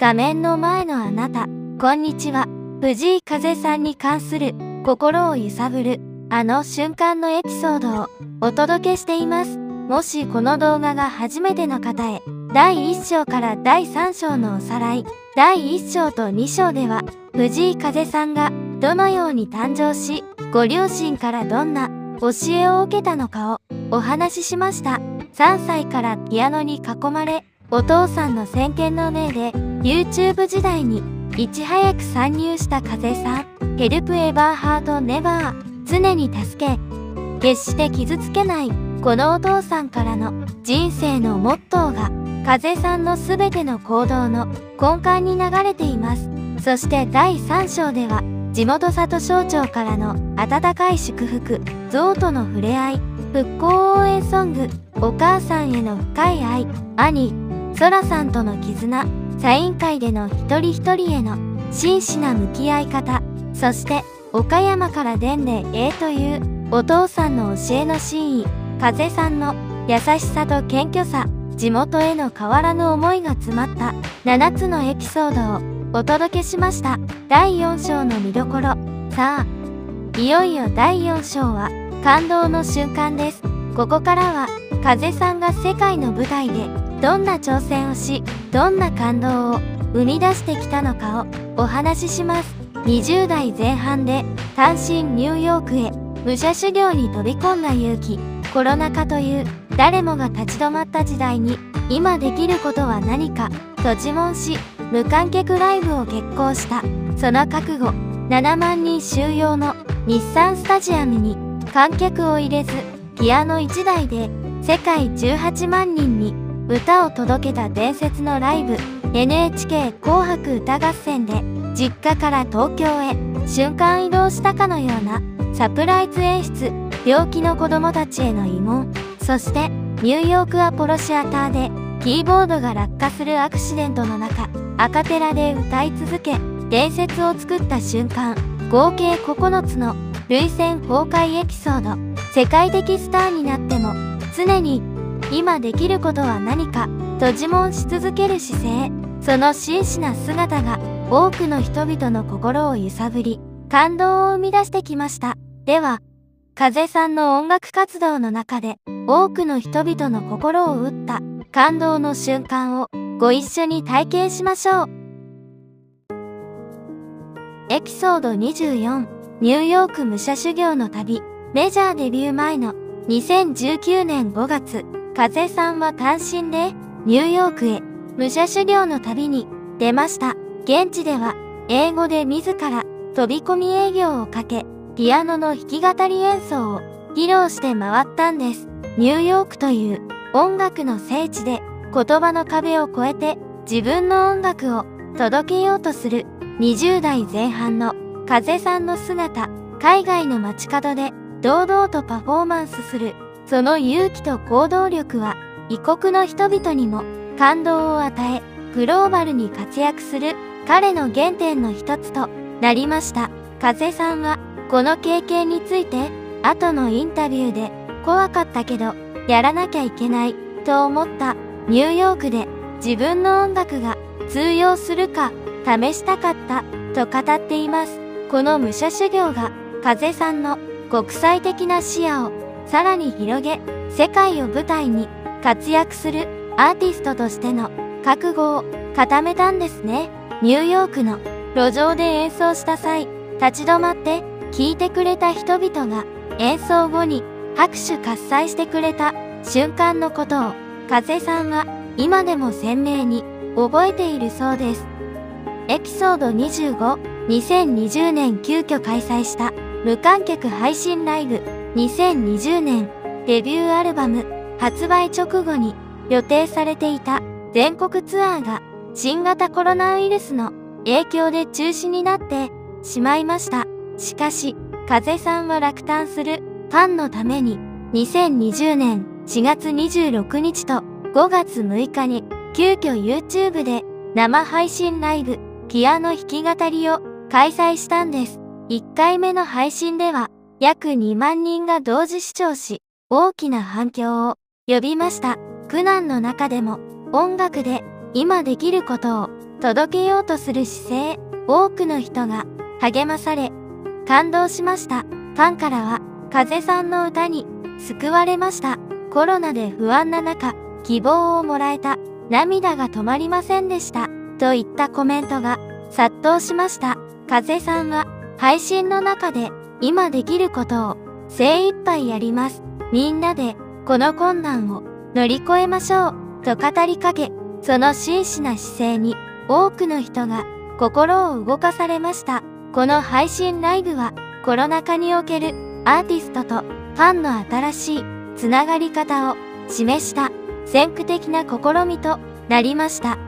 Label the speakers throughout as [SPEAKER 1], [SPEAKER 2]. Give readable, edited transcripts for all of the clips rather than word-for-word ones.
[SPEAKER 1] 画面の前のあなた、こんにちは。藤井風さんに関する心を揺さぶるあの瞬間のエピソードをお届けしています。もしこの動画が初めての方へ、第1章から第3章のおさらい。第1章と2章では、藤井風さんがどのように誕生し、ご両親からどんな教えを受けたのかをお話ししました。3歳からピアノに囲まれ、お父さんの先見の明で YouTube 時代にいち早く参入した風さん。ヘルプエバーハートネバー、常に助け、決して傷つけない、このお父さんからの人生のモットーが風さんのすべての行動の根幹に流れています。そして第3章では、地元里省庁からの温かい祝福、象との触れ合い、復興応援ソング、お母さんへの深い愛、兄、そらさんとの絆、サイン会での一人一人への真摯な向き合い方、そして岡山から伝でというお父さんの教えの真意、風さんの優しさと謙虚さ、地元への変わらぬ思いが詰まった7つのエピソードをお届けしました。第4章の見どころ。さあ、いよいよ第4章は感動の瞬間です。ここからは風さんが世界の舞台でどんな挑戦をし、どんな感動を生み出してきたのかをお話しします。20代前半で単身ニューヨークへ武者修行に飛び込んだ勇気。コロナ禍という誰もが立ち止まった時代に今できることは何かと自問し、無観客ライブを決行した。その覚悟、7万人収容の日産スタジアムに観客を入れず、ピアノ1台で世界18万人に歌を届けた伝説のライブ。 NHK 紅白歌合戦で実家から東京へ瞬間移動したかのようなサプライズ演出。病気の子供たちへの慰問、そしてニューヨークアポロシアターでキーボードが落下するアクシデントの中、アカペラで歌い続け伝説を作った瞬間。合計9つの涙腺崩壊エピソード。世界的スターになっても常に今できることは何かと自問し続ける姿勢、その真摯な姿が多くの人々の心を揺さぶり、感動を生み出してきました。では、風さんの音楽活動の中で多くの人々の心を打った感動の瞬間をご一緒に体験しましょう。エピソード24、ニューヨーク武者修行の旅。メジャーデビュー前の2019年5月、風さんは単身でニューヨークへ武者修行の旅に出ました。現地では英語で自ら飛び込み営業をかけ、ピアノの弾き語り演奏を披露して回ったんです。ニューヨークという音楽の聖地で言葉の壁を越えて自分の音楽を届けようとする20代前半の風さんの姿。海外の街角で堂々とパフォーマンスするその勇気と行動力は異国の人々にも感動を与え、グローバルに活躍する彼の原点の一つとなりました。風さんはこの経験について後のインタビューで、怖かったけどやらなきゃいけないと思った。ニューヨークで自分の音楽が通用するか試したかったと語っています。この武者修行が風さんの国際的な視野をさらに広げ、世界を舞台に活躍するアーティストとしての覚悟を固めたんですね。ニューヨークの路上で演奏した際、立ち止まって聴いてくれた人々が演奏後に拍手喝采してくれた瞬間のことを風さんは今でも鮮明に覚えているそうです。エピソード25、2020年急遽開催した無観客配信ライブ。2020年デビューアルバム発売直後に予定されていた全国ツアーが新型コロナウイルスの影響で中止になってしまいました。しかし風さんは落胆するファンのために2020年4月26日と5月6日に急遽 YouTube で生配信ライブピアノ弾き語りを開催したんです。1回目の配信では約2万人が同時視聴し、大きな反響を呼びました。苦難の中でも音楽で今できることを届けようとする姿勢、多くの人が励まされ、感動しました。ファンからは、風さんの歌に救われました。コロナで不安な中、希望をもらえた。涙が止まりませんでした。といったコメントが殺到しました。風さんは配信の中で今できることを精一杯やります。みんなでこの困難を乗り越えましょう。と語りかけ、その真摯な姿勢に多くの人が心を動かされました。この配信ライブはコロナ禍におけるアーティストとファンの新しいつながり方を示した先駆的な試みとなりました。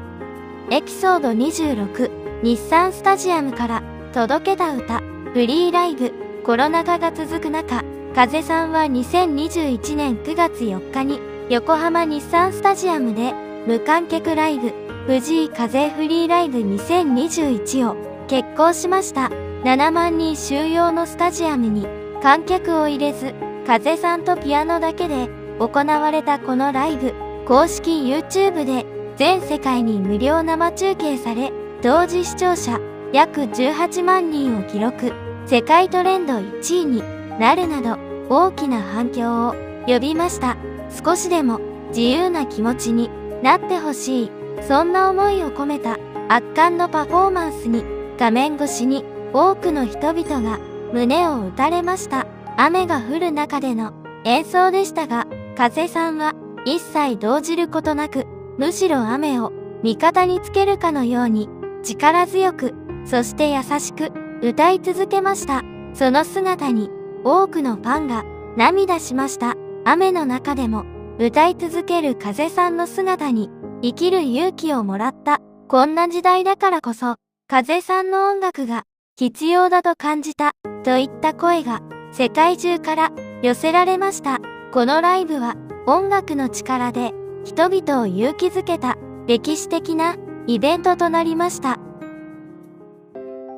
[SPEAKER 1] エピソード26、日産スタジアムから届けた歌、フリーライブ。コロナ禍が続く中、風さんは2021年9月4日に横浜日産スタジアムで無観客ライブ、藤井風フリーライブ2021を決行しました。7万人収容のスタジアムに観客を入れず、風さんとピアノだけで行われたこのライブ、公式 YouTube で全世界に無料生中継され、同時視聴者約18万人を記録、世界トレンド1位になるなど大きな反響を呼びました。少しでも自由な気持ちになってほしい、そんな思いを込めた圧巻のパフォーマンスに画面越しに多くの人々が胸を打たれました。雨が降る中での演奏でしたが、風さんは一切動じることなく、むしろ雨を味方につけるかのように力強く、そして優しく歌い続けました。その姿に多くのファンが涙しました。雨の中でも歌い続ける風さんの姿に生きる勇気をもらった。こんな時代だからこそ風さんの音楽が必要だと感じた、といった声が世界中から寄せられました。このライブは音楽の力で人々を勇気づけた歴史的なイベントとなりました。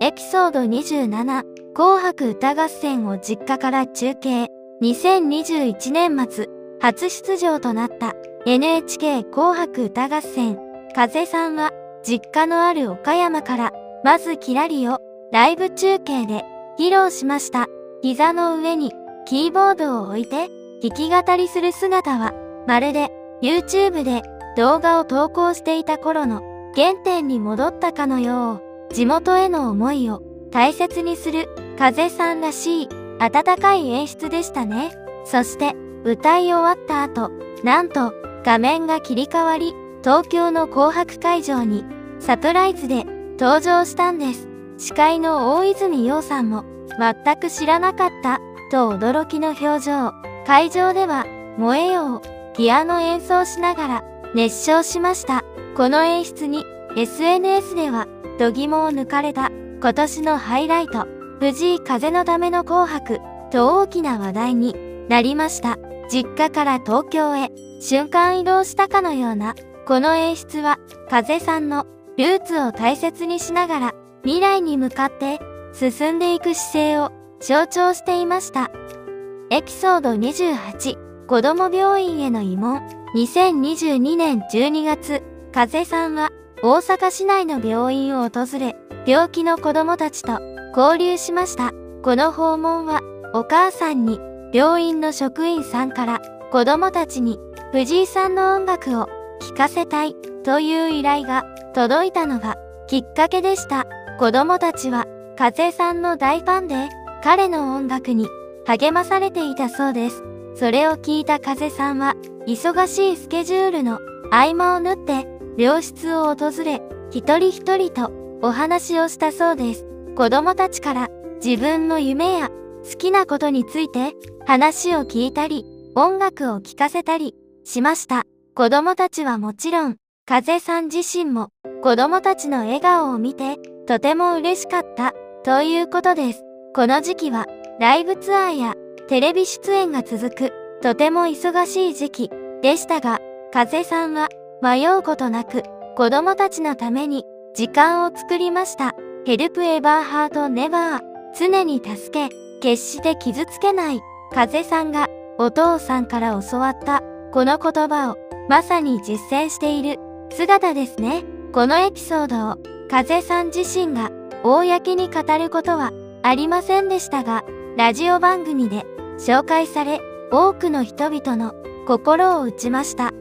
[SPEAKER 1] エピソード27、紅白歌合戦を実家から中継。2021年末、初出場となった NHK 紅白歌合戦。風さんは実家のある岡山からまずキラリをライブ中継で披露しました。膝の上にキーボードを置いて弾き語りする姿はまるで YouTube で動画を投稿していた頃の原点に戻ったかのよう。地元への思いを大切にする風さんらしい温かい演出でしたね。そして歌い終わった後、なんと画面が切り替わり、東京の紅白会場にサプライズで登場したんです。司会の大泉洋さんも全く知らなかったと驚きの表情。会場では燃えよをピアノ演奏しながら熱唱しました。この演出に SNS では度肝を抜かれた、今年のハイライト、藤井風のための紅白と大きな話題になりました。実家から東京へ瞬間移動したかのようなこの演出は、風さんのルーツを大切にしながら未来に向かって進んでいく姿勢を象徴していました。エピソード28、子ども病院への慰問。2022年12月、風さんは大阪市内の病院を訪れ、病気の子供たちと交流しました。この訪問は、お母さんに病院の職員さんから子供たちに藤井さんの音楽を聴かせたいという依頼が届いたのがきっかけでした。子供たちは風さんの大ファンで、彼の音楽に励まされていたそうです。それを聞いた風さんは、忙しいスケジュールの合間を縫って、病室を訪れ、一人一人とお話をしたそうです。子供たちから自分の夢や好きなことについて話を聞いたり、音楽を聴かせたりしました。子供たちはもちろん、風さん自身も子供たちの笑顔を見てとても嬉しかったということです。この時期はライブツアーやテレビ出演が続くとても忙しい時期でしたが、風さんは迷うことなく子供たちのために時間を作りました。Help ever hurt never、 常に助け、決して傷つけない。風さんがお父さんから教わったこの言葉をまさに実践している姿ですね。このエピソードを風さん自身が公に語ることはありませんでしたが、ラジオ番組で紹介され、多くの人々の心を打ちました。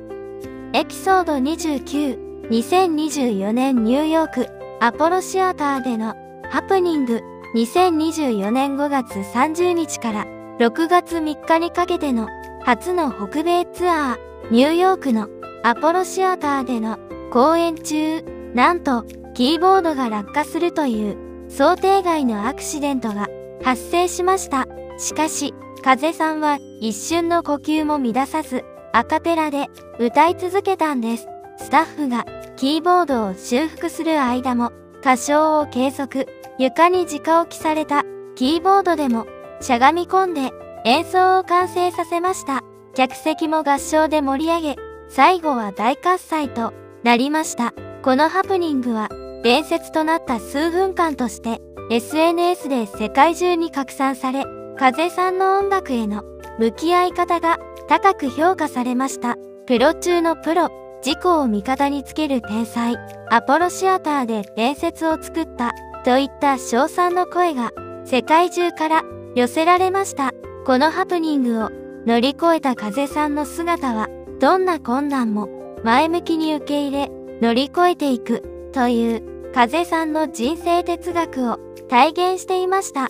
[SPEAKER 1] エピソード29、2024年ニューヨークアポロシアターでのハプニング、2024年5月30日から6月3日にかけての初の北米ツアー、ニューヨークのアポロシアターでの公演中、なんとキーボードが落下するという想定外のアクシデントが発生しました。しかし、風さんは一瞬の呼吸も乱さず、アカペラで歌い続けたんです。スタッフがキーボードを修復する間も歌唱を継続。床に直置きされたキーボードでもしゃがみ込んで演奏を完成させました。客席も合唱で盛り上げ、最後は大喝采となりました。このハプニングは伝説となった数分間として SNS で世界中に拡散され、風さんの音楽への向き合い方が高く評価されました。プロ中のプロ、自己を味方につける天才、アポロシアターで伝説を作ったといった称賛の声が世界中から寄せられました。このハプニングを乗り越えた風さんの姿は、どんな困難も前向きに受け入れ乗り越えていくという風さんの人生哲学を体現していました。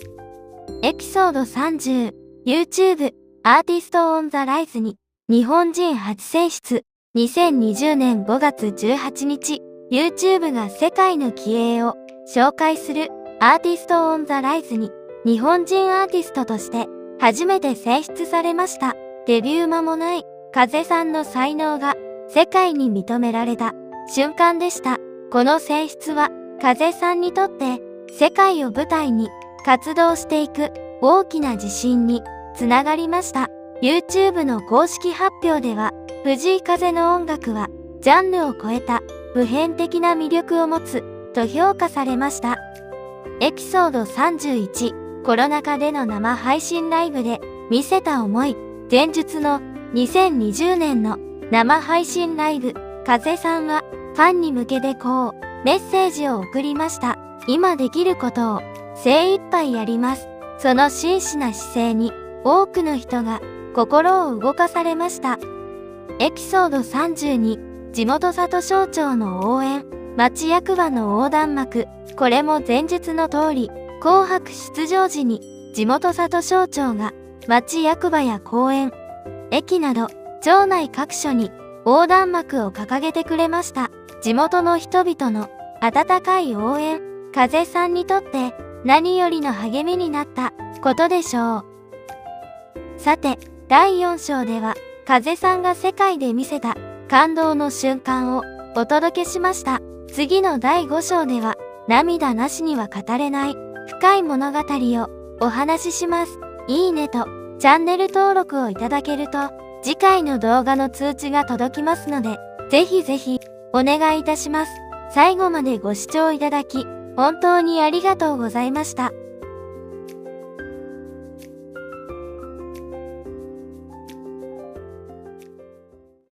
[SPEAKER 1] エピソード30、YouTube アーティストオンザライズに日本人初選出。2020年5月18日、YouTube が世界の気鋭を紹介するアーティストオンザライズに日本人アーティストとして初めて選出されました。デビュー間もない風さんの才能が世界に認められた瞬間でした。この選出は風さんにとって世界を舞台に活動していく大きな自信につながりました。YouTube の公式発表では、藤井風の音楽はジャンルを超えた普遍的な魅力を持つと評価されました。エピソード31、コロナ禍での生配信ライブで見せた思い。前述の2020年の生配信ライブ、風さんはファンに向けてこうメッセージを送りました。今できることを精一杯やります。その真摯な姿勢に多くの人が心を動かされました。エピソード32、地元里省庁の応援、町役場の横断幕。これも前述の通り、紅白出場時に地元里省庁が町役場や公園、駅など町内各所に横断幕を掲げてくれました。地元の人々の温かい応援、風さんにとって何よりの励みになったことでしょう。さて、第4章では風さんが世界で見せた感動の瞬間をお届けしました。次の第5章では涙なしには語れない深い物語をお話しします。いいねとチャンネル登録をいただけると次回の動画の通知が届きますので、ぜひぜひお願いいたします。最後までご視聴いただき本当にありがとうございました。